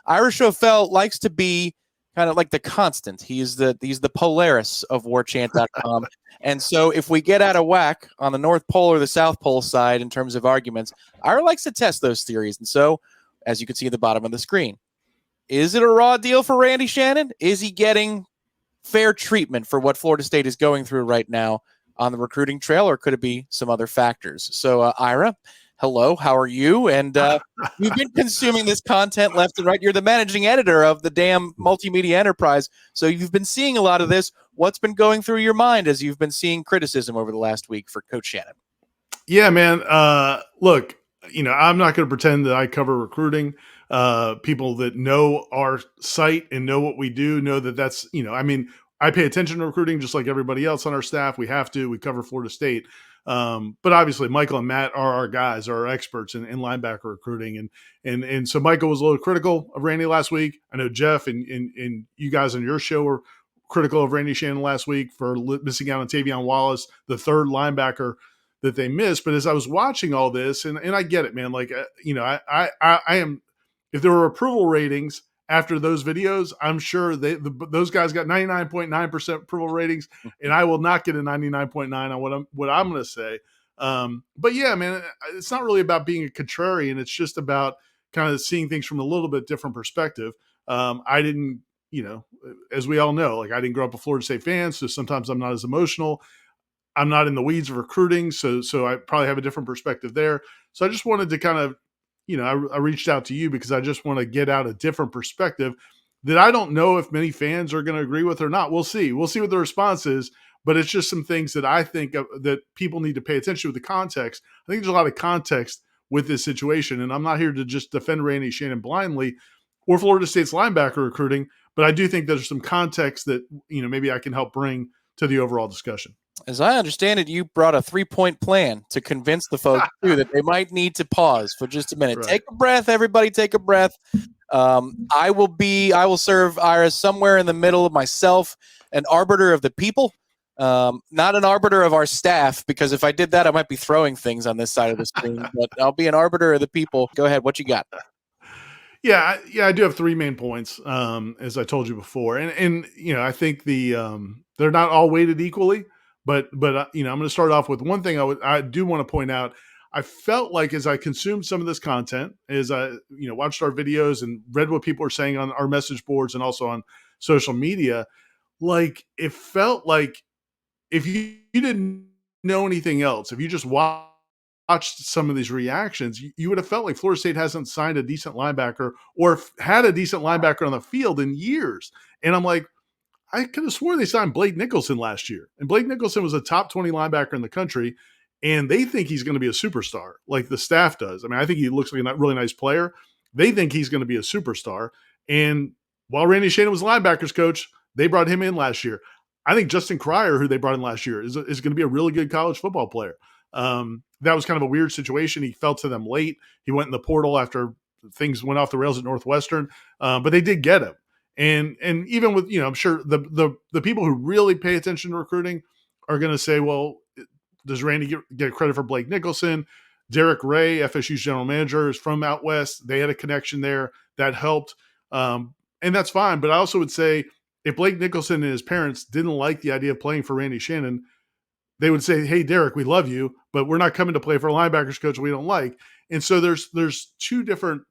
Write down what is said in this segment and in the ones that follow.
Ira Schoffel likes to be kind of like the constant. He's the Polaris of Warchant.com. And so if we get out of whack on the North Pole or the South Pole side in terms of arguments, Ira likes to test those theories. And so, as you can see at the bottom of the screen, is it a raw deal for Randy Shannon? Is he getting fair treatment for what Florida State is going through right now on the recruiting trail, or could it be some other factors? So, Ira, hello, how are you? And you've been consuming this content left and right. You're the managing editor of the damn multimedia enterprise, so you've been seeing a lot of this. What's been going through your mind as you've been seeing criticism over the last week for Coach Shannon? Yeah, man. Look, I'm not going to pretend that I cover recruiting. People that know our site and know what we do know that that's, I pay attention to recruiting just like everybody else on our staff. We have to. We cover Florida State. But obviously, Michael and Matt are our guys, are our experts in linebacker recruiting. And so Michael was a little critical of Randy last week. I know Jeff and you guys on your show were critical of Randy Shannon last week for missing out on Tavion Wallace, the third linebacker that they missed. But as I was watching all this, and I get it, man, like, I am, if there were approval ratings after those videos, I'm sure those guys got 99.9% approval ratings, and I will not get a 99.9 on what I'm going to say. But yeah, man, it's not really about being a contrarian. It's just about kind of seeing things from a little bit different perspective. I didn't, as we all know, like, I didn't grow up a Florida State fan, so sometimes I'm not as emotional. I'm not in the weeds of recruiting, so I probably have a different perspective there. So I just wanted to kind of, I reached out to you because I just want to get out a different perspective that I don't know if many fans are going to agree with or not. We'll see. We'll see what the response is, but it's just some things that I think that people need to pay attention to the context. I think there's a lot of context with this situation, and I'm not here to just defend Randy Shannon blindly or Florida State's linebacker recruiting, but I do think there's some context that, maybe I can help bring to the overall discussion. As I understand it, you brought a 3-point plan to convince the folks too that they might need to pause for just a minute. Right. Take a breath, everybody. Take a breath. I will serve Ira somewhere in the middle of myself, an arbiter of the people, not an arbiter of our staff, because if I did that, I might be throwing things on this side of the screen. But I'll be an arbiter of the people. Go ahead. What you got? Yeah, I do have 3 main points, as I told you before, and I think they're not all weighted equally. But I'm going to start off with one thing I do want to point out. I felt like as I consumed some of this content, as I watched our videos and read what people are saying on our message boards and also on social media, like it felt like if you didn't know anything else, if you just watched some of these reactions, you would have felt like Florida State hasn't signed a decent linebacker or had a decent linebacker on the field in years. And I'm like, I could have swore they signed Blake Nicholson last year. And Blake Nicholson was a top 20 linebacker in the country, and they think he's going to be a superstar, like the staff does. I mean, I think he looks like a really nice player. They think he's going to be a superstar. And while Randy Shannon was linebackers coach, they brought him in last year. I think Justin Cryer, who they brought in last year, is going to be a really good college football player. That was kind of a weird situation. He fell to them late. He went in the portal after things went off the rails at Northwestern, but they did get him. And even with, I'm sure the people who really pay attention to recruiting are going to say, well, does Randy get credit for Blake Nicholson? Derek Ray, FSU's general manager, is from out west. They had a connection there that helped. And that's fine. But I also would say if Blake Nicholson and his parents didn't like the idea of playing for Randy Shannon, they would say, hey, Derek, we love you, but we're not coming to play for a linebackers coach we don't like. And so there's 2 different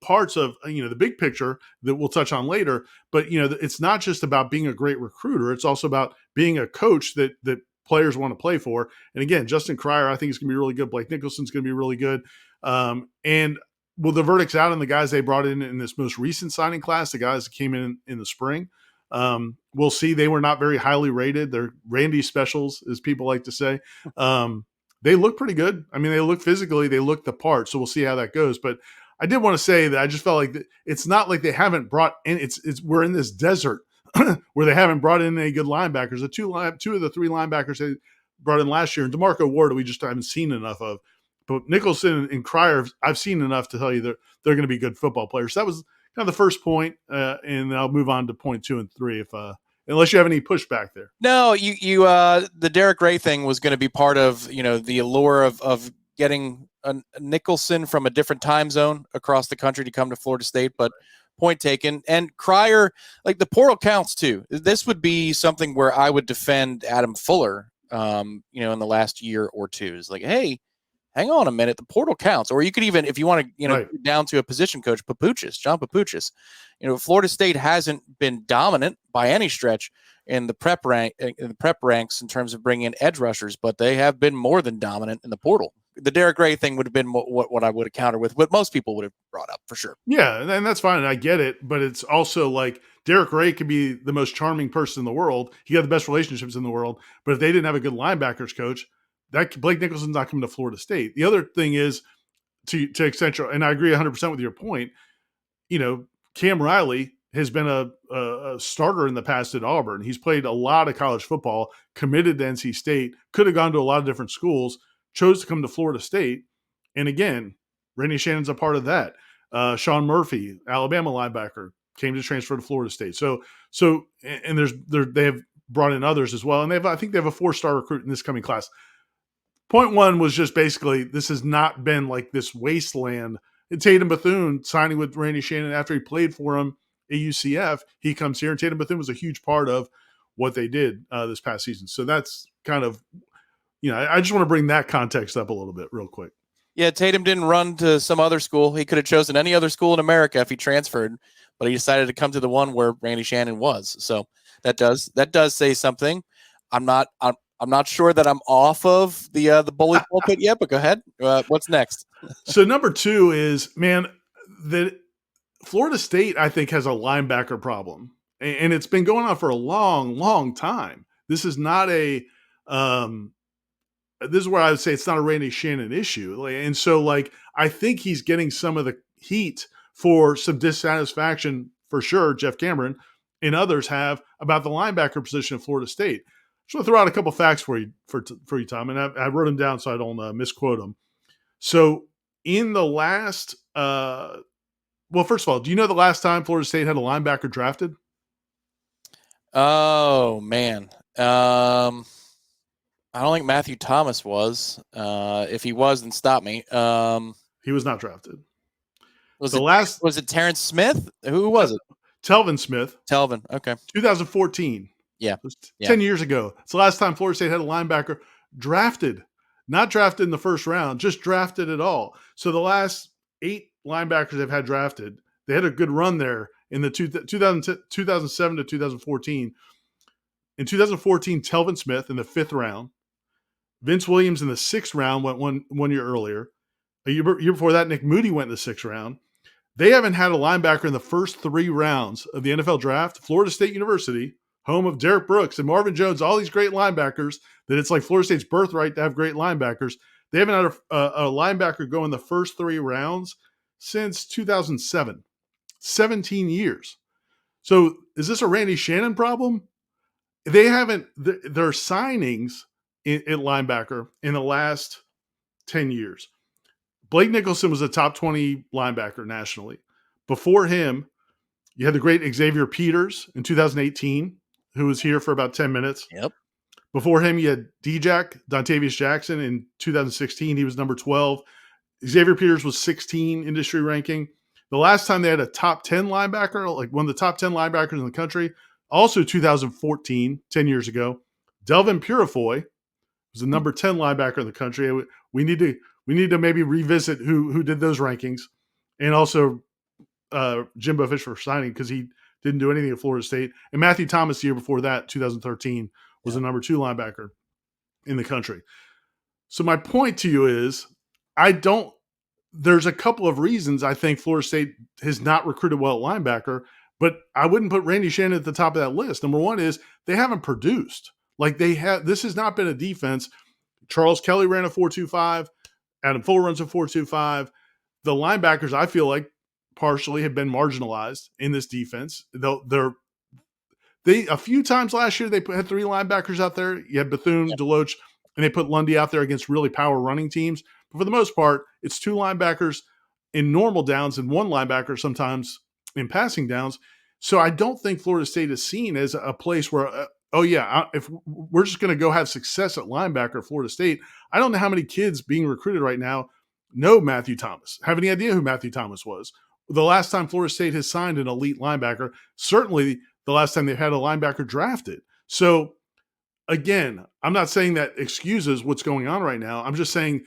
parts of the big picture that we'll touch on later, but it's not just about being a great recruiter. It's also about being a coach that players want to play for. And again, Justin Cryer, I think is going to be really good. Blake Nicholson's going to be really good. And well, the verdict's out on the guys they brought in this most recent signing class, the guys that came in the spring. We'll see. They were not very highly rated. They're Randy specials, as people like to say. They look pretty good. I mean, they look physically, they look the part. So we'll see how that goes. But I did want to say that I just felt like it's not like they haven't brought in. We're in this desert where they haven't brought in any good linebackers. The two of the 3 linebackers they brought in last year, and DeMarco Ward, we just haven't seen enough of. But Nicholson and Cryer, I've seen enough to tell you that they're going to be good football players. So that was kind of the first point, and I'll move on to point 2 and 3 if unless you have any pushback there. No, you the Derek Ray thing was going to be part of the allure of getting a Nicholson from a different time zone across the country to come to Florida State, but point taken. And Cryer, like the portal counts too. This would be something where I would defend Adam Fuller, in the last year or two. Is like, hey, hang on a minute, the portal counts. Or you could even, if you want to, Right. down to a position coach, John Papuchis. Florida State hasn't been dominant by any stretch in the prep ranks in terms of bringing in edge rushers, but they have been more than dominant in the portal. The Derek Gray thing would have been what I would have countered with, what most people would have brought up for sure. Yeah, and that's fine. I get it, but it's also like Derek Gray could be the most charming person in the world. He had the best relationships in the world, but if they didn't have a good linebackers coach, that Blake Nicholson's not coming to Florida State. The other thing is to Accenture, and I agree 100% with your point. Cam Riley has been a starter in the past at Auburn. He's played a lot of college football, committed to NC State, could have gone to a lot of different schools, chose to come to Florida State. And again, Randy Shannon's a part of that. Sean Murphy, Alabama linebacker, came to transfer to Florida State. So and they have brought in others as well. And I think they have a 4-star recruit in this coming class. Point one was just basically, this has not been like this wasteland. And Tatum Bethune signing with Randy Shannon after he played for him at UCF, he comes here, and Tatum Bethune was a huge part of what they did this past season. So that's kind of, I just want to bring that context up a little bit real quick. Yeah, Tatum didn't run to some other school. He could have chosen any other school in America if he transferred, but he decided to come to the one where Randy Shannon was. So that does say something. I'm not sure that I'm off of the bully pulpit yet, but go ahead. What's next? So number 2 is, man, that Florida State, I think, has a linebacker problem, and it's been going on for a long, long time. This is not this is where I would say it's not a Randy Shannon issue. And so, I think he's getting some of the heat for some dissatisfaction, for sure, Jeff Cameron and others have, about the linebacker position at Florida State. Just want to throw out a couple facts for you, Tom, and I wrote them down so I don't misquote them. So in the last well, first of all, do you know the last time Florida State had a linebacker drafted? Oh, man. I don't think Matthew Thomas was. If he was, then stop me. He was not drafted. Was it Terrence Smith? Who was it? Telvin Smith. Telvin, okay. 2014. Yeah. 10 years ago. It's the last time Florida State had a linebacker drafted. Not drafted in the first round, just drafted at all. So the last 8 linebackers they've had drafted, they had a good run there in the 2007 to 2014. In 2014, Telvin Smith in the 5th round. Vince Williams in the 6th round went one year earlier. A year before that, Nick Moody went in the 6th round. They haven't had a linebacker in the first 3 rounds of the NFL draft. Florida State University, home of Derek Brooks and Marvin Jones, all these great linebackers, that it's like Florida State's birthright to have great linebackers. They haven't had a linebacker go in the first 3 rounds since 2007. 17 years. So is this a Randy Shannon problem? They haven't, their signings at linebacker in the last 10 years. Blake Nicholson was a top 20 linebacker nationally. Before him, you had the great Xavier Peters in 2018, who was here for about 10 minutes. Yep. Before him, you had Dontavius Jackson in 2016. He was number 12. Xavier Peters was 16 industry ranking. The last time they had a top 10 linebacker, like one of the top 10 linebackers in the country, also 2014, 10 years ago, Delvin Purifoy was the number 10 linebacker in the country. We need to maybe revisit who did those rankings, and also Jimbo Fisher signing, because he didn't do anything at Florida State. And Matthew Thomas, the year before that, 2013, was the number 2 linebacker in the country. So my point to you is, there's a couple of reasons I think Florida State has not recruited well at linebacker, but I wouldn't put Randy Shannon at the top of that list. Number one is they haven't produced. This has not been a defense. Charles Kelly ran a 4.25. Adam Fuller runs a 4.25. The linebackers, I feel like, partially have been marginalized in this defense. They a few times last year, they had 3 linebackers out there. You had Bethune, Deloach, and they put Lundy out there against really power running teams. But for the most part, it's 2 linebackers in normal downs and 1 linebacker sometimes in passing downs. So I don't think Florida State is seen as a place where, if we're just going to go have success at linebacker at Florida State. I don't know how many kids being recruited right now know Matthew Thomas, have any idea who Matthew Thomas was, the last time Florida State has signed an elite linebacker, certainly the last time they've had a linebacker drafted. So again, I'm not saying that excuses what's going on right now. I'm just saying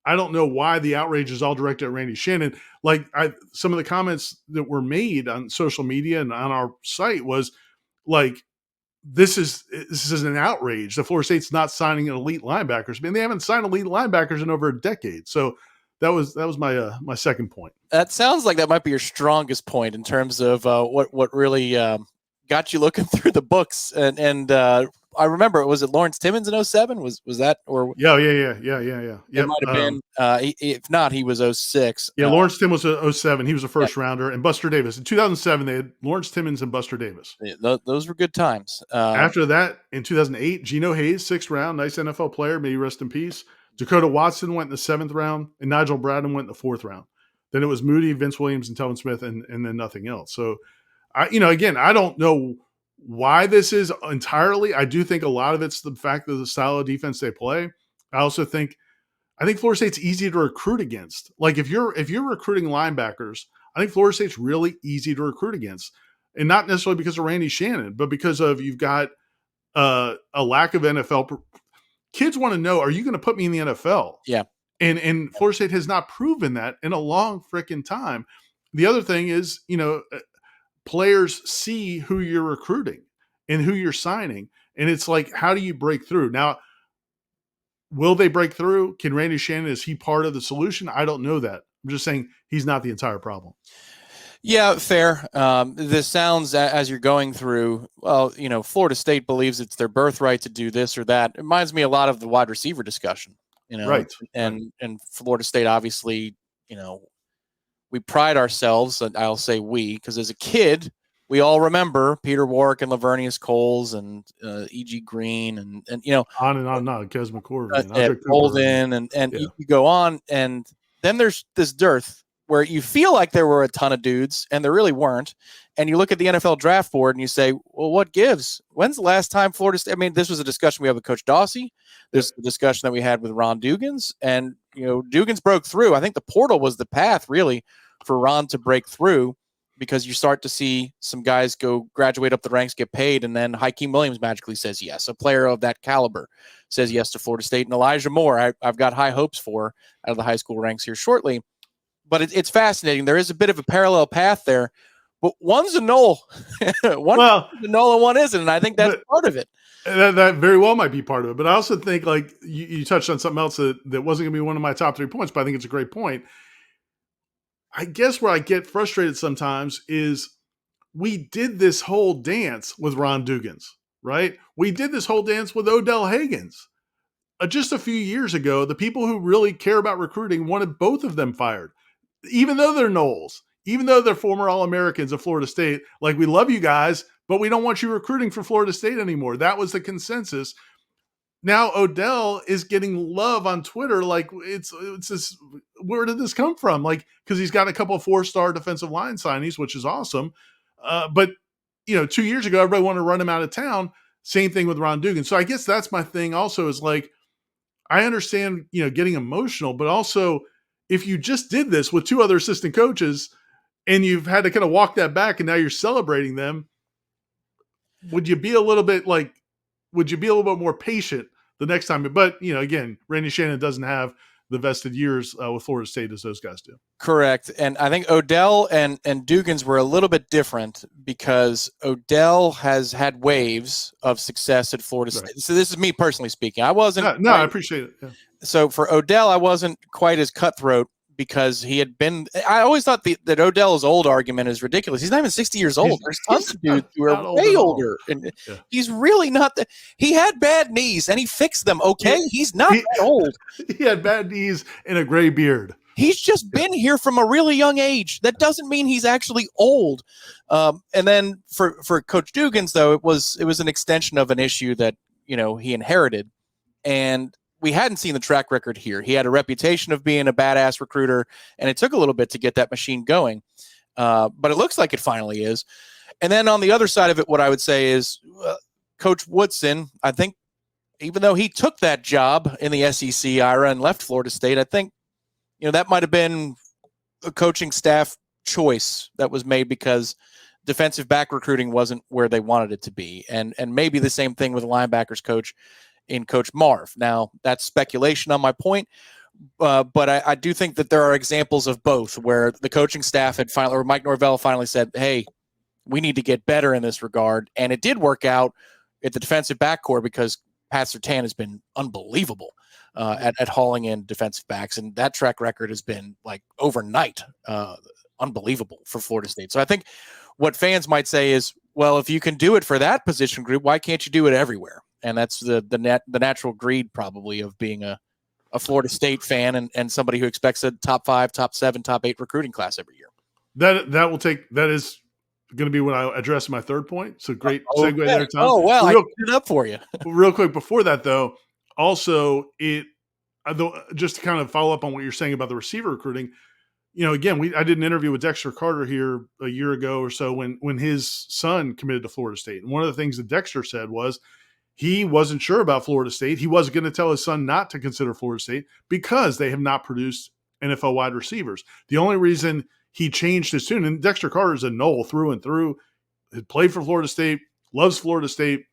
I don't know why the outrage is all directed at Randy Shannon. Like some of the comments that were made on social media and on our site was like, this is an outrage. The Florida State's not signing elite linebackers. I mean, they haven't signed elite linebackers in over a decade. So that was my my second point. That sounds like that might be your strongest point in terms of what really got you looking through the books. And I remember, was it Lawrence Timmons in 07? Was that or Yeah. It might have been. If not, he was 06. Yeah, Lawrence Timmons was 07. He was a first rounder, and Buster Davis in 2007. They had Lawrence Timmons and Buster Davis. Yeah, those were good times. After that, in 2008, Geno Hayes, 6th round, nice NFL player, may he rest in peace. Dakota Watson went in the 7th round, and Nigel Bradham went in the 4th round. Then it was Moody, Vince Williams, and Telvin Smith, and then nothing else. So, again, I don't know why this is entirely. I do think a lot of it's the fact of the style of defense they play. I think Florida State's easy to recruit against. Like if you're recruiting linebackers, I think Florida State's really easy to recruit against, and not necessarily because of Randy Shannon, but because of you've got a lack of NFL. Kids want to know, are you going to put me in the NFL? Yeah. And Florida State has not proven that in a long freaking time. The other thing is, players see who you're recruiting and who you're signing. And it's like, how do you break through? Now, will they break through? Can Randy Shannon, is he part of the solution? I don't know that. I'm just saying he's not the entire problem. Yeah, fair. This sounds, as you're going through, well, Florida State believes it's their birthright to do this or that. It reminds me a lot of the wide receiver discussion, Right. And Florida State, obviously, we pride ourselves, and I'll say we, because as a kid, we all remember Peter Warrick and Lavernius Coles and E.G. Green and on and on, Kes McCorvey, Golden, and you go on, and then there's this dearth where you feel like there were a ton of dudes and there really weren't. And you look at the NFL draft board and you say, well, what gives? When's the last time Florida State? I mean, this was a discussion we had with Coach Dawsey. There's a discussion that we had with Ron Dugans, and Dugans broke through. I think the portal was the path really for Ron to break through, because you start to see some guys go graduate up the ranks, get paid, and then Hakeem Williams magically says yes. A player of that caliber says yes to Florida State, and Elijah Moore, I've got high hopes for out of the high school ranks here shortly. But it's fascinating. There is a bit of a parallel path there, but one's a Nole. One's a Nole and one isn't, and I think that's part of it. That very well might be part of it. But I also think, like, you touched on something else that wasn't going to be one of my top 3 points, but I think it's a great point. I guess where I get frustrated sometimes is we did this whole dance with Ron Dugans, right? We did this whole dance with Odell Haggins. Just a few years ago, the people who really care about recruiting wanted both of them fired. Even though they're Noles, even though they're former All-Americans of Florida State, like, we love you guys, but we don't want you recruiting for Florida State anymore. That was the consensus. Now Odell is getting love on Twitter. Like, it's this, where did this come from? Like, because he's got a couple of 4-star defensive line signings, which is awesome. But 2 years ago, everybody wanted to run him out of town. Same thing with Ron Dugan. So I guess that's my thing also, is like, I understand, getting emotional, but also if you just did this with 2 other assistant coaches and you've had to kind of walk that back and now you're celebrating them, would you be a little bit more patient the next time? But, again, Randy Shannon doesn't have the vested years with Florida State as those guys do. Correct. And I think Odell and Dugans were a little bit different, because Odell has had waves of success at Florida State. So this is me personally speaking. I wasn't. No, I appreciate it. Yeah. So for Odell, I wasn't quite as cutthroat, because he had been – I always thought that Odell's old argument is ridiculous. He's not even 60 years old. There's tons of dudes who are way older. And he's really not – he had bad knees, and he fixed them, okay? He's not that old. He had bad knees and a gray beard. He's just been here from a really young age. That doesn't mean he's actually old. And then for Coach Dugans, though, it was an extension of an issue that, he inherited. And – we hadn't seen the track record here. He had a reputation of being a badass recruiter, and it took a little bit to get that machine going. But it looks like it finally is. And then on the other side of it, what I would say is Coach Woodson, I think, even though he took that job in the SEC, Ira, and left Florida State, I think, that might have been a coaching staff choice that was made because defensive back recruiting wasn't where they wanted it to be. And maybe the same thing with the linebackers coach in Coach Marv. Now, that's speculation on my point, but I do think that there are examples of both where the coaching staff had finally, or Mike Norvell finally said, hey, we need to get better in this regard. And it did work out at the defensive backcourt because Pat Surtain has been unbelievable at hauling in defensive backs. And that track record has been like overnight unbelievable for Florida State. So I think what fans might say is, well, if you can do it for that position group, why can't you do it everywhere? And that's the natural greed probably of being a Florida State fan and somebody who expects a top 5, top 7, top 8 recruiting class every year. That is going to be what I address in my third point. So great segue there, Tom. Oh, well, I put it up for you. Real quick before that, though, also just to kind of follow up on what you're saying about the receiver recruiting, again, I did an interview with Dexter Carter here a year ago or so when his son committed to Florida State. And one of the things that Dexter said was he wasn't sure about Florida State. He wasn't going to tell his son not to consider Florida State because they have not produced NFL wide receivers. The only reason he changed his tune, and Dexter Carter is a Nole through and through, had played for Florida State, loves Florida State,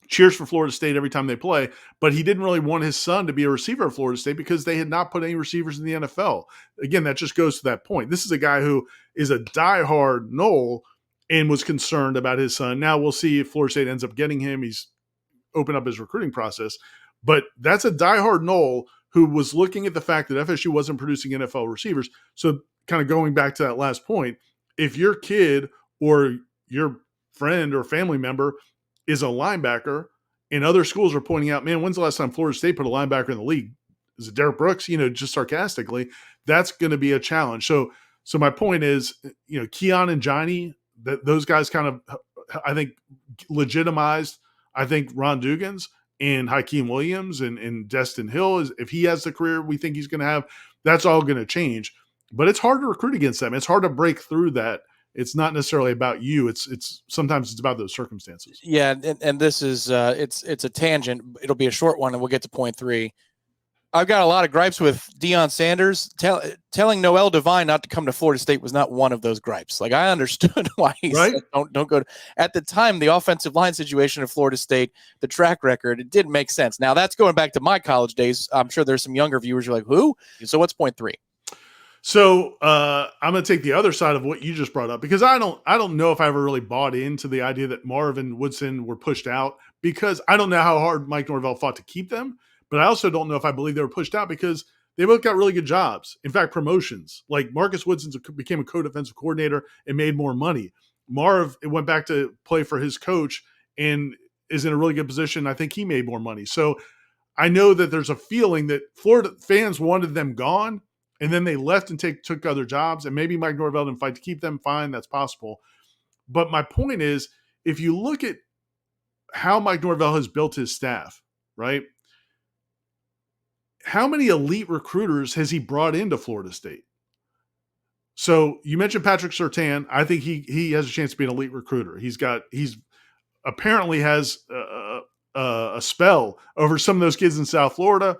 cheers for Florida State every time they play, but he didn't really want his son to be a receiver at Florida State because they had not put any receivers in the NFL. Again, that just goes to that point. This is a guy who is a diehard Nole and was concerned about his son. Now we'll see if Florida State ends up getting him. He's opened up his recruiting process, but that's a diehard Nole who was looking at the fact that FSU wasn't producing NFL receivers. So kind of going back to that last point, if your kid or your friend or family member is a linebacker and other schools are pointing out, man, when's the last time Florida State put a linebacker in the league? Is it Derek Brooks? Just sarcastically, that's going to be a challenge. So my point is, Keon and Johnny, those guys kind of, I think, legitimized, Ron Dugans and Hakeem Williams and Destin Hill. If he has the career we think he's going to have, that's all going to change. But it's hard to recruit against them. It's hard to break through that. It's not necessarily about you. It's sometimes it's about those circumstances. Yeah, and this is it's a tangent. It'll be a short one, and we'll get to point 3. I've got a lot of gripes with Deion Sanders. Telling Noel Devine not to come to Florida State was not one of those gripes. Like, I understood why he said don't go. At the time, the offensive line situation of Florida State, the track record, it didn't make sense. Now, that's going back to my college days. I'm sure there's some younger viewers who are like, who? So what's point 3? So I'm going to take the other side of what you just brought up, because I don't know if I ever really bought into the idea that Marv and Woodson were pushed out, because I don't know how hard Mike Norvell fought to keep them. But I also don't know if I believe they were pushed out because they both got really good jobs. In fact, promotions. Like Marcus Woodson became a co-defensive coordinator and made more money. Marv went back to play for his coach and is in a really good position. I think he made more money. So I know that there's a feeling that Florida fans wanted them gone, and then they left and took other jobs. And maybe Mike Norvell didn't fight to keep them. Fine, that's possible. But my point is, if you look at how Mike Norvell has built his staff, right? How many elite recruiters has he brought into Florida State? So you mentioned Patrick Surtain. I think he has a chance to be an elite recruiter. He's apparently has a spell over some of those kids in South Florida.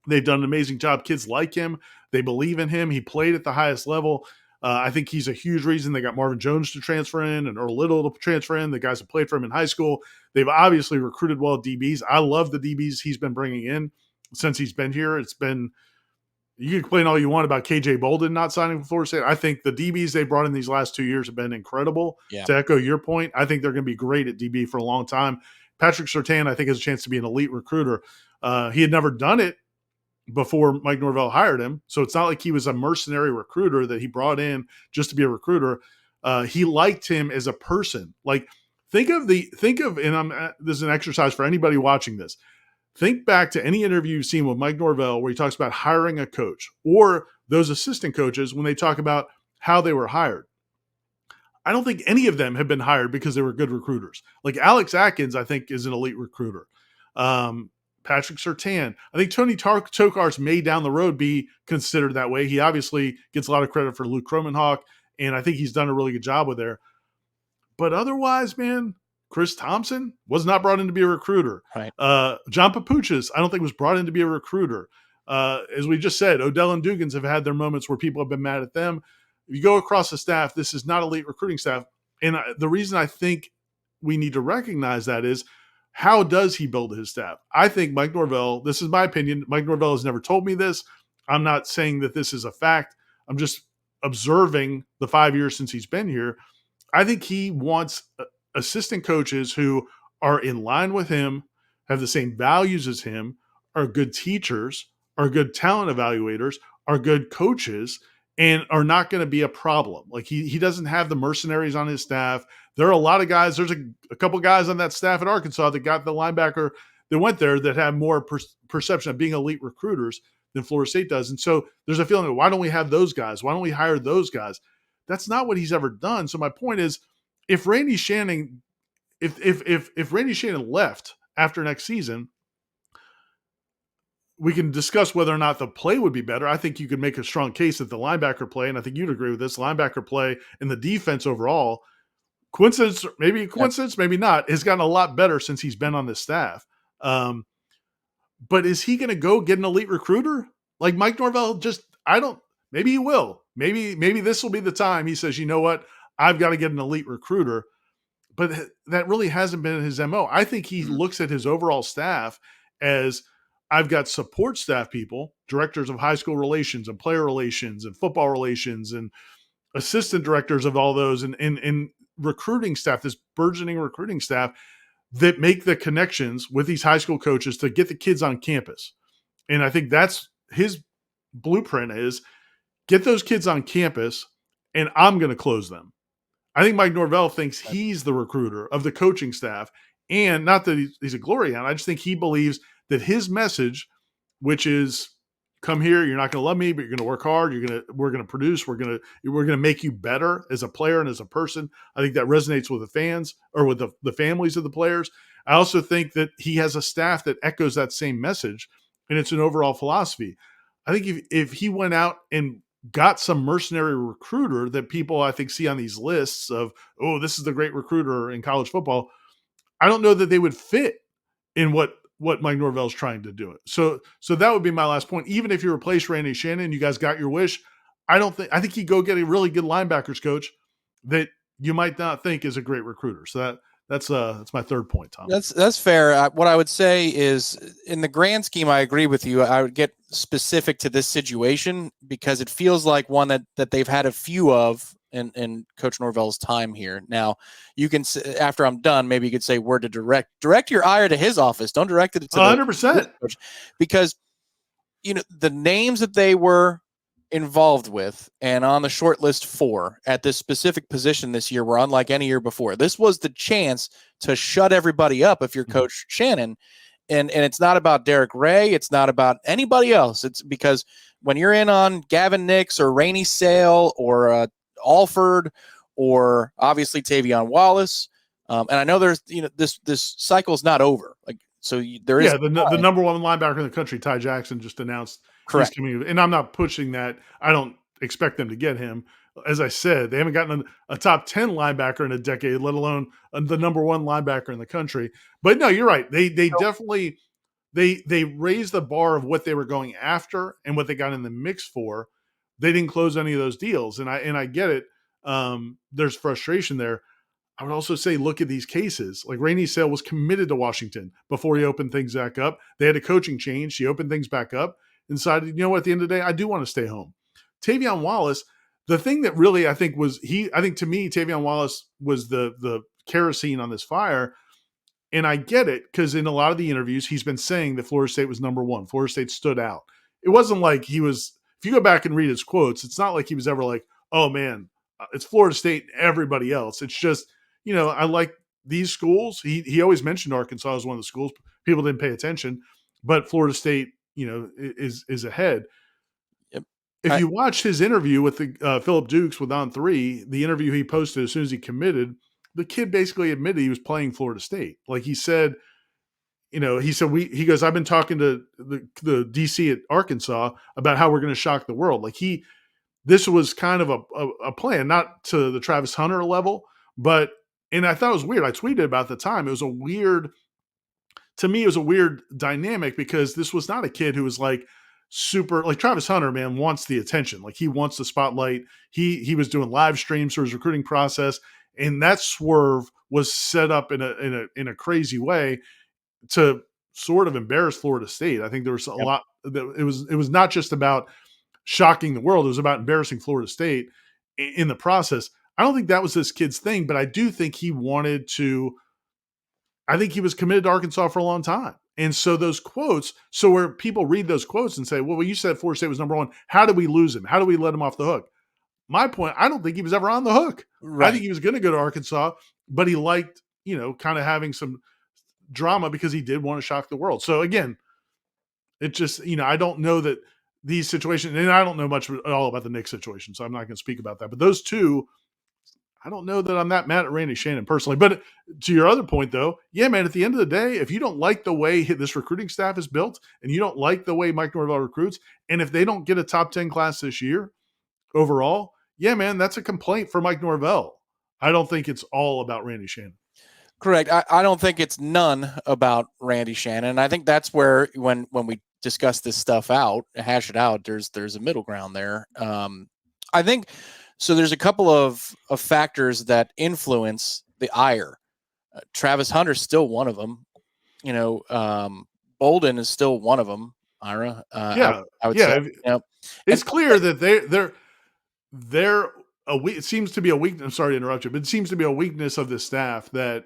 They've done an amazing job. Kids like him. They believe in him. He played at the highest level. I think he's a huge reason they got Marvin Jones to transfer in and Earl Little to transfer in, the guys who played for him in high school. They've obviously recruited well DBs. I love the DBs he's been bringing in since he's been here. It's been, you can complain all you want about KJ Bolden not signing for Florida State. I think the DBs they brought in these last 2 years have been incredible. Yeah. To echo your point, I think they're going to be great at DB for a long time. Patrick Surtain, I think, has a chance to be an elite recruiter. He had never done it before Mike Norvell hired him. So it's not like he was a mercenary recruiter that he brought in just to be a recruiter. He liked him as a person. Like, think of, and this is an exercise for anybody watching this. Think back to any interview you've seen with Mike Norvell where he talks about hiring a coach, or those assistant coaches when they talk about how they were hired. I don't think any of them have been hired because they were good recruiters. Like Alex Atkins, I think, is an elite recruiter. Patrick Surtain. I think Tony Tokarz may down the road be considered that way. He obviously gets a lot of credit for Luke Kromenhawk, and I think he's done a really good job with there. But otherwise, man, Chris Thompson was not brought in to be a recruiter. Right. John Papuchis, I don't think was brought in to be a recruiter. As we just said, Odell and Dugans have had their moments where people have been mad at them. if you go across the staff, this is not elite recruiting staff. And the reason I think we need to recognize that is, how does he build his staff? I think Mike Norvell, this is my opinion, Mike Norvell has never told me this. I'm not saying that this is a fact. I'm just observing the 5 years since he's been here. I think he wants assistant coaches who are in line with him, have the same values as him, are good teachers, are good talent evaluators, are good coaches, and are not going to be a problem. Like he doesn't have the mercenaries on his staff. There are a lot of guys. There's a couple guys on that staff at Arkansas that got the linebacker that went there that have more perception of being elite recruiters than Florida State does. And so there's a feeling, why don't we have those guys? Why don't we hire those guys? That's not what he's ever done. So my point is, if Randy Shannon, if Randy Shannon left after next season, we can discuss whether or not the play would be better. I think you could make a strong case that the linebacker play, and I think you'd agree with this, linebacker play and the defense overall, coincidence, maybe not, has gotten a lot better since he's been on this staff. But is he going to go get an elite recruiter? Like Mike Norvell maybe he will. Maybe this will be the time he says, you know what, I've got to get an elite recruiter. But that really hasn't been his MO. I think he looks at his overall staff as, I've got support staff people, directors of high school relations and player relations and football relations and assistant directors of all those and recruiting staff, this burgeoning recruiting staff that make the connections with these high school coaches to get the kids on campus. And I think that's his blueprint, is get those kids on campus and I'm going to close them. I think Mike Norvell thinks he's the recruiter of the coaching staff, and not that he's a glory hound. I just think he believes that his message, which is, come here, you're not going to love me, but you're going to work hard. We're going to produce. We're going to make you better as a player and as a person. I think that resonates with the fans, or with the families of the players. I also think that he has a staff that echoes that same message, and it's an overall philosophy. I think if he went out and got some mercenary recruiter that people, I think, see on these lists of, oh, this is the great recruiter in college football, I don't know that they would fit in what Mike Norvell's trying to do. So that would be my last point. Even if you replace Randy Shannon, you guys got your wish. I think you go get a really good linebackers coach that you might not think is a great recruiter. So that's my third point, Tom. That's fair. What I would say is, in the grand scheme, I agree with you. I would get specific to this situation because it feels like one that they've had a few of in Coach Norvell's time here. Now, you can, after I'm done, maybe you could say word to direct your ire to his office. Don't direct it to 100%. Because the names that they were involved with and on the short list for at this specific position this year were unlike any year before. This was the chance to shut everybody up if you're Coach Shannon. And it's not about Derek Ray. It's not about anybody else. It's because when you're in on Gavin Nix or Rainey Sale or Alford or obviously Tavion Wallace, and I know there's this cycle is not over. Like, so there is the number one linebacker in the country, Ty Jackson, just announced. Correct. He's coming, and I'm not pushing that. I don't expect them to get him. As I said, they haven't gotten a top 10 linebacker in a decade, let alone the number one linebacker in the country. But no, you're right. They definitely they raised the bar of what they were going after and what they got in the mix for. They didn't close any of those deals, and I get it. There's frustration there. I would also say, look at these cases. Like Rainey Sale was committed to Washington before he opened things back up. They had a coaching change. She opened things back up and decided, at the end of the day, I do want to stay home. Tavion Wallace, the thing that really I think to me, Tavion Wallace was the kerosene on this fire. And I get it, because in a lot of the interviews, he's been saying that Florida State was number one. Florida State stood out. It wasn't like he was, if you go back and read his quotes, it's not like he was ever like, oh man, it's Florida State and everybody else. It's just, I like these schools. He always mentioned Arkansas as one of the schools. People didn't pay attention, but Florida State, is ahead. Yep. If you watched his interview with the Philip Dukes with On3, the interview he posted as soon as he committed, the kid basically admitted he was playing Florida State. Like he said, he goes, I've been talking to the DC at Arkansas about how we're going to shock the world. Like this was kind of a plan, not to the Travis Hunter level, but, and I thought it was weird. I tweeted about the time. To me, it was a weird dynamic, because this was not a kid who was like, super, like Travis Hunter, man, wants the attention. Like he wants the spotlight. He was doing live streams for his recruiting process, and that swerve was set up in a crazy way to sort of embarrass Florida State. I think there was a lot that it was not just about shocking the world. It was about embarrassing Florida State in the process. I don't think that was this kid's thing, but I do think he wanted to. I think he was committed to Arkansas for a long time. And so those quotes, so where people read those quotes and say, well, you said Florida State was number one. How did we lose him? How do we let him off the hook? My point, I don't think he was ever on the hook. Right. I think he was going to go to Arkansas, but he liked, kind of having some drama because he did want to shock the world. So again, it just, I don't know that these situations, and I don't know much at all about the Knicks situation, so I'm not going to speak about that. But those two, I don't know that I'm that mad at Randy Shannon personally. But to your other point, though, yeah, man, at the end of the day, if you don't like the way this recruiting staff is built and you don't like the way Mike Norvell recruits, and if they don't get a top 10 class this year overall, yeah, man, that's a complaint for Mike Norvell. I don't think it's all about Randy Shannon. Correct. I don't think it's none about Randy Shannon. I think that's where when we discuss this stuff out, hash it out, there's a middle ground there. I think so. There's a couple of factors that influence the ire. Travis Hunter's still one of them. Bolden is still one of them. Ira, I would say. It's clear that they're it seems to be a weakness. I'm sorry to interrupt you, but it seems to be a weakness of the staff that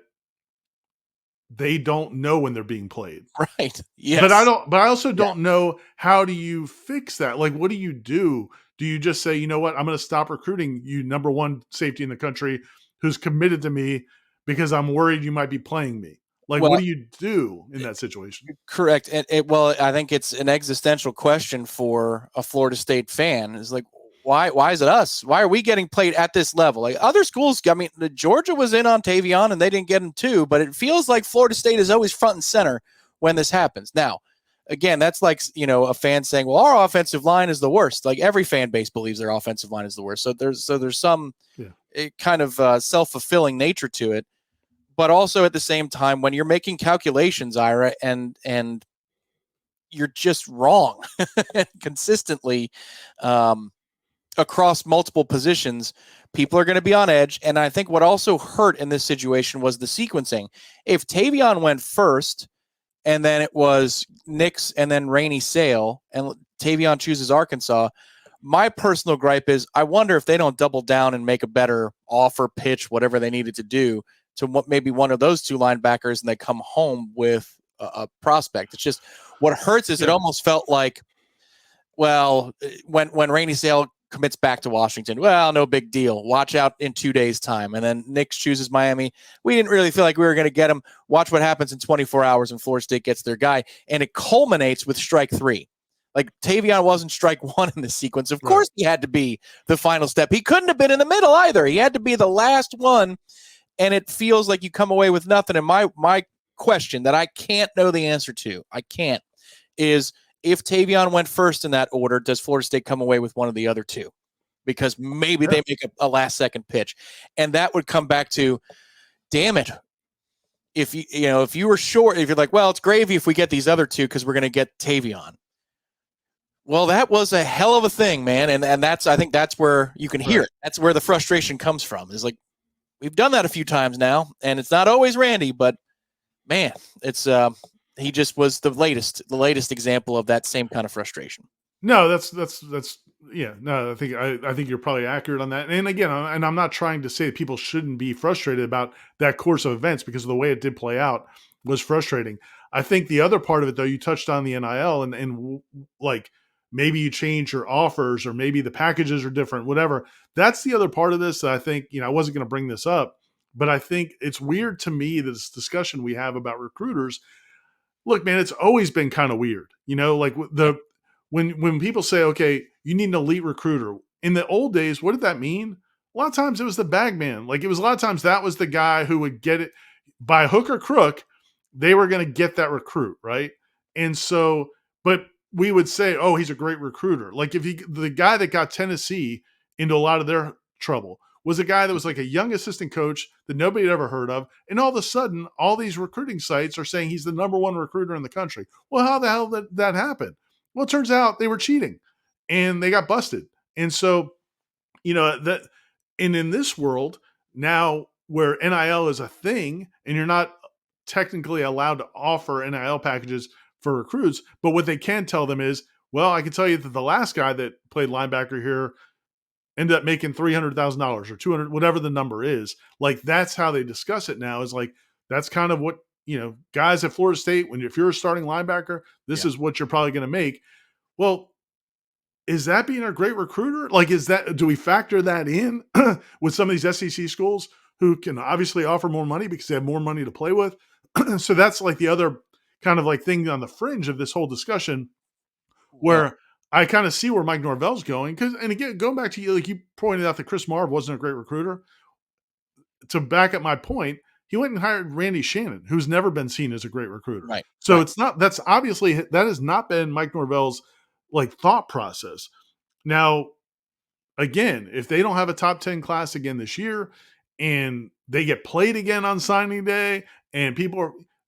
they don't know when they're being played. Right. Yes. But I also don't know, how do you fix that? Like, what do you do? Do you just say, you know what, I'm going to stop recruiting you number one safety in the country who's committed to me because I'm worried you might be playing me? Like, what do you do in that situation? Correct. Well, I think it's an existential question for a Florida State fan. It's like, why is it us? Why are we getting played at this level? Like other schools, I mean, Georgia was in on Tavion and they didn't get him too, but it feels like Florida State is always front and center when this happens. Now, again, that's like, a fan saying, well, our offensive line is the worst. Like every fan base believes their offensive line is the worst. So there's some kind of self-fulfilling nature to it. But also at the same time, when you're making calculations, Ira, and you're just wrong consistently, across multiple positions, people are going to be on edge. And I think what also hurt in this situation was the sequencing. If Tavion went first and then it was Nix and then Rainey Sale and Tavion chooses Arkansas, my personal gripe is I wonder if they don't double down and make a better offer, pitch, whatever they needed to do to maybe one of those two linebackers and they come home with a prospect. It's just what hurts is it almost felt like, well, when Rainey Sale commits back to Washington, well, no big deal. Watch out in 2 days' time. And then Nix chooses Miami. We didn't really feel like we were going to get him. Watch what happens in 24 hours when Florida State gets their guy. And it culminates with strike three. Like Tavion wasn't strike one in the sequence. Of course, he had to be the final step. He couldn't have been in the middle either. He had to be the last one. And it feels like you come away with nothing. And my question that I can't know the answer to, is if Tavion went first in that order, does Florida State come away with one of the other two? Because maybe they make a last-second pitch. And that would come back to, damn it, if you were short, if you're like, well, it's gravy if we get these other two because we're going to get Tavion. Well, that was a hell of a thing, man. And I think that's where you can hear it. That's where the frustration comes from. Is like, we've done that a few times now, and it's not always Randy, but man, it's he just was the latest example of that same kind of frustration. No, that's no, I think you're probably accurate on that. And again, and I'm not trying to say that people shouldn't be frustrated about that course of events because of the way it did play out was frustrating. I think the other part of it, though, you touched on the NIL and like maybe you change your offers or maybe the packages are different, whatever. That's the other part of this that I think, I wasn't going to bring this up, but I think it's weird to me, this discussion we have about recruiters. Look, man, it's always been kind of weird, like when people say, okay, you need an elite recruiter. In the old days, what did that mean? A lot of times it was the bag man. Like it was a lot of times that was the guy who would get it by hook or crook. They were going to get that recruit, right? And so, but we would say, oh, he's a great recruiter. Like if the guy that got Tennessee into a lot of their trouble was a guy that was like a young assistant coach that nobody had ever heard of. And all of a sudden, all these recruiting sites are saying he's the number one recruiter in the country. Well, how the hell did that happen? Well, it turns out they were cheating and they got busted. And so, that, and in this world now where NIL is a thing and you're not technically allowed to offer NIL packages for recruits, but what they can tell them is, well, I can tell you that the last guy that played linebacker here ended up making $300,000 or 200, whatever the number is. Like, that's how they discuss it now, is like, that's kind of what, guys at Florida State, if you're a starting linebacker, this is what you're probably going to make. Well, is that being a great recruiter? Like, do we factor that in with some of these SEC schools who can obviously offer more money because they have more money to play with? So that's like the other kind of like thing on the fringe of this whole discussion, where I kind of see where Mike Norvell's going. And again, going back to you, like you pointed out that Chris Marv wasn't a great recruiter. To back up my point, he went and hired Randy Shannon, who's never been seen as a great recruiter. Right. So right. it's not, that's obviously, that has not been Mike Norvell's like thought process. Now, again, if they don't have a top 10 class again this year and they get played again on signing day and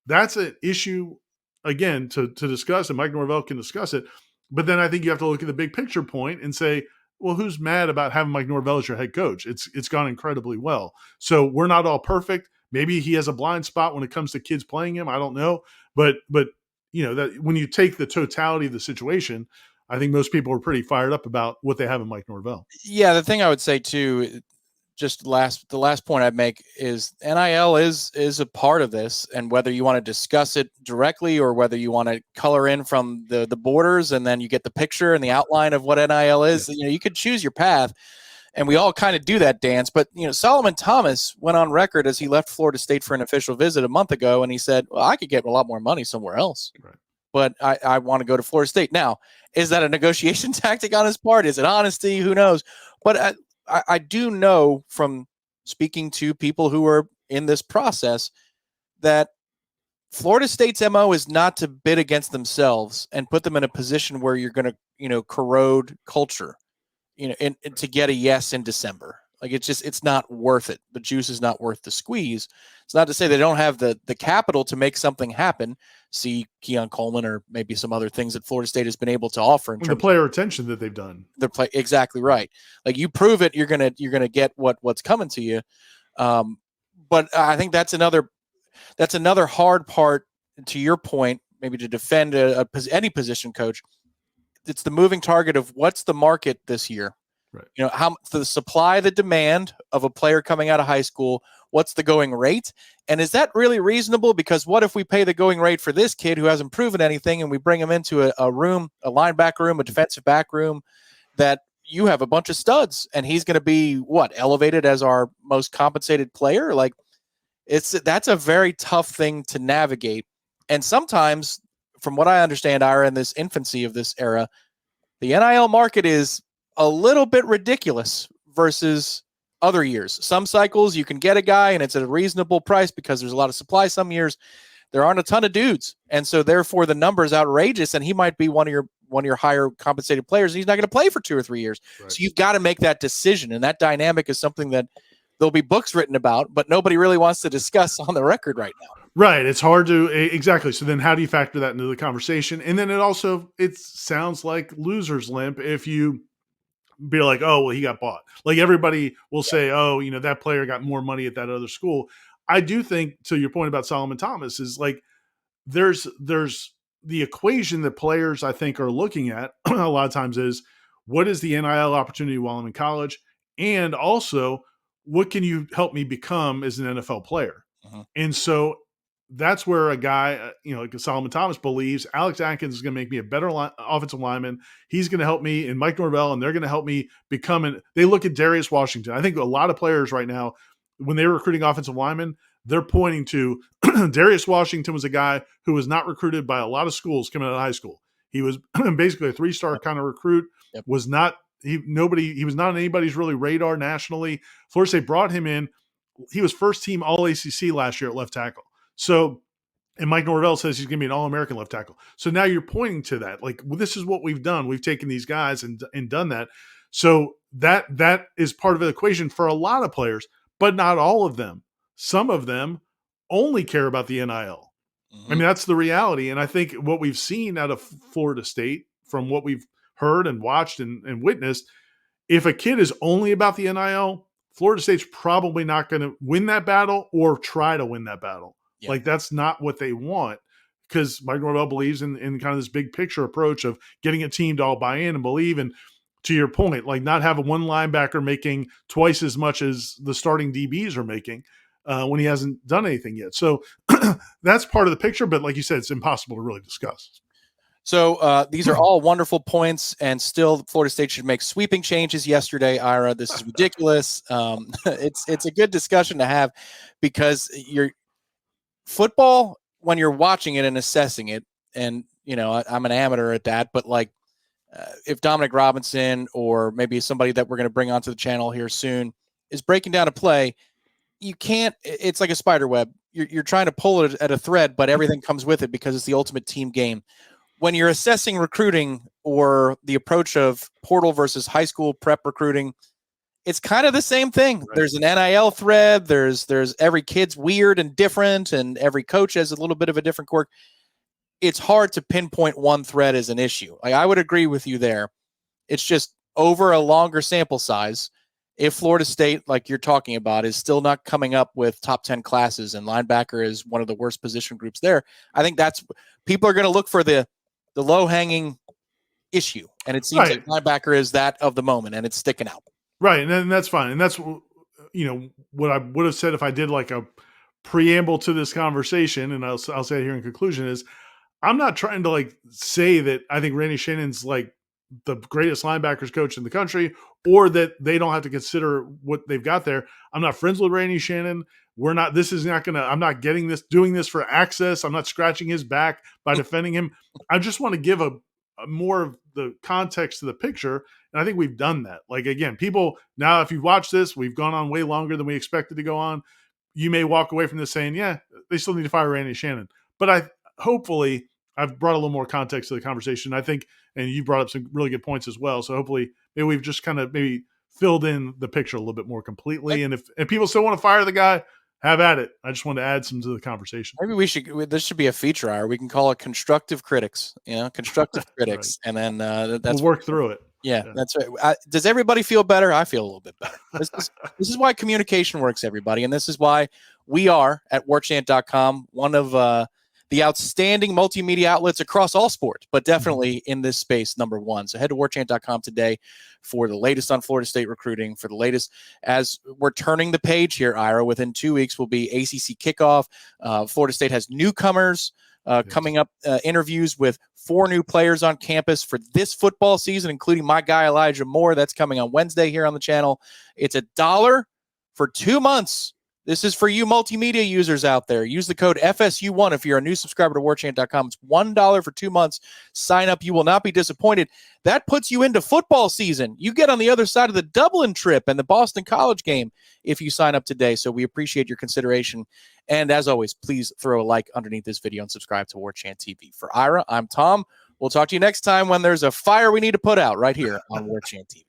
that's an issue again to discuss, and Mike Norvell can discuss it. But then I think you have to look at the big picture point and say, well, who's mad about having Mike Norvell as your head coach? It's gone incredibly well. So we're not all perfect. Maybe he has a blind spot when it comes to kids playing him. I don't know. But that when you take the totality of the situation, I think most people are pretty fired up about what they have in Mike Norvell. Yeah, the thing I would say too, just the last point I'd make is NIL is a part of this, and whether you want to discuss it directly or whether you want to color in from the borders and then you get the picture and the outline of what NIL is, you could choose your path, and we all kind of do that dance. But Solomon Thomas went on record as he left Florida State for an official visit a month ago, and he said, "Well, I could get a lot more money somewhere else." Right. But I want to go to Florida State. Now, is that a negotiation tactic on his part? Is it honesty? Who knows? But I do know from speaking to people who are in this process that Florida State's MO is not to bid against themselves and put them in a position where you're going to, corrode culture, and to get a yes in December. Like, it's not worth it. The juice is not worth the squeeze. It's not to say they don't have the capital to make something happen. See Keon Coleman or maybe some other things that Florida State has been able to offer in terms of the player retention that they've done. Exactly right. Like, you prove it, you're gonna get what's coming to you. But I think that's another hard part, to your point, maybe to defend any position coach. It's the moving target of what's the market this year. Right. How the supply, the demand of a player coming out of high school, what's the going rate? And is that really reasonable? Because what if we pay the going rate for this kid who hasn't proven anything and we bring him into a room, a linebacker room, a defensive back room, that you have a bunch of studs and he's going to be elevated as our most compensated player? Like, that's a very tough thing to navigate. And sometimes, from what I understand, Ira, in this infancy of this era, the NIL market is a little bit ridiculous versus other years. Some cycles you can get a guy and it's at a reasonable price because there's a lot of supply. Some years there aren't a ton of dudes, and so therefore the number is outrageous, and he might be one of your higher compensated players, and he's not going to play for 2 or 3 years. Right. So you've got to make that decision, and that dynamic is something that there'll be books written about, but nobody really wants to discuss on the record right now. Right. It's hard to exactly. So then how do you factor that into the conversation? And then it sounds like loser's limp if you be like, oh, well, he got bought. Like, everybody will say, oh, that player got more money at that other school. I do think, to your point about Solomon Thomas, is like there's the equation that players, I think, are looking at a lot of times is, what is the NIL opportunity while I'm in college? And also, what can you help me become as an NFL player? Uh-huh. And so that's where a guy, like Solomon Thomas, believes Alex Atkins is going to make me a better offensive lineman. He's going to help me, and Mike Norvell, and they're going to help me become they look at Darius Washington. I think a lot of players right now, when they're recruiting offensive linemen, they're pointing to Darius Washington was a guy who was not recruited by a lot of schools coming out of high school. He was basically a 3-star kind of recruit. Yep. Was not he was not on anybody's really radar nationally. Florida State brought him in. He was first team All ACC last year at left tackle. So, and Mike Norvell says he's going to be an All-American left tackle. So now you're pointing to that. Like, well, this is what we've done. We've taken these guys and done that. So that is part of the equation for a lot of players, but not all of them. Some of them only care about the NIL. Mm-hmm. I mean, that's the reality. And I think what we've seen out of Florida State, from what we've heard and watched and witnessed, if a kid is only about the NIL, Florida State's probably not going to win that battle or try to win that battle. Yeah. Like, that's not what they want, because Mike Norvell believes in kind of this big picture approach of getting a team to all buy in and believe. And to your point, like, not have one linebacker making twice as much as the starting DBs are making when he hasn't done anything yet. So that's part of the picture. But like you said, it's impossible to really discuss. So these are all wonderful points, and still Florida State should make sweeping changes yesterday, Ira. This is ridiculous. It's a good discussion to have, because your football, when you're watching it and assessing it, and, you know, I'm an amateur at that, but like if Dominic Robinson or maybe somebody that we're going to bring onto the channel here soon is breaking down a play, you can't, it's like a spider web. You're trying to pull it at a thread, but everything comes with it because it's the ultimate team game. When you're assessing recruiting or the approach of portal versus high school prep recruiting, it's kind of the same thing. Right. There's an NIL thread. There's every kid's weird and different, and every coach has a little bit of a different quirk. It's hard to pinpoint one thread as an issue. Like, I would agree with you there. It's just over a longer sample size. If Florida State, like you're talking about, is still not coming up with top 10 classes, and linebacker is one of the worst position groups there, I think that's, people are going to look for the low-hanging issue, and it seems like linebacker is that of the moment, and it's sticking out. Right, and then that's fine. And that's, you know, what I would have said if I did like a preamble to this conversation, and I'll say it here in conclusion, is I'm not trying to like say that I think Randy Shannon's like the greatest linebackers coach in the country, or that they don't have to consider what they've got there. I'm not friends with Randy Shannon. I'm not doing this for access. I'm not scratching his back by defending him. I just want to give a more of the context to the picture. And I think we've done that. Like, again, people now, if you've watched this, we've gone on way longer than we expected to go on. You may walk away from this saying, yeah, they still need to fire Randy Shannon. But hopefully I've brought a little more context to the conversation. I think, and you brought up some really good points as well. So hopefully maybe we've just kind of maybe filled in the picture a little bit more completely. And if people still want to fire the guy, have at it. I just wanted to add some to the conversation. Maybe this should be a feature hour. We can call it constructive critics, constructive critics. Right. And then we'll work through it. Yeah, that's right. Does everybody feel better? I feel a little bit better. This is why communication works, everybody. And this is why we are at warchant.com, one of the outstanding multimedia outlets across all sports, but definitely in this space, number one. So head to warchant.com today for the latest on Florida State recruiting, for the latest as we're turning the page here, Ira. Within 2 weeks will be ACC kickoff. Florida State has newcomers coming up, interviews with 4 new players on campus for this football season, including my guy Elijah Moore. That's coming on Wednesday here on the channel. It's $1 for 2 months. This is for you multimedia users out there. Use the code FSU1 if you're a new subscriber to warchant.com. It's $1 for 2 months. Sign up. You will not be disappointed. That puts you into football season. You get on the other side of the Dublin trip and the Boston College game if you sign up today. So we appreciate your consideration. And as always, please throw a like underneath this video and subscribe to Warchant TV. For Ira, I'm Tom. We'll talk to you next time when there's a fire we need to put out right here on Warchant TV.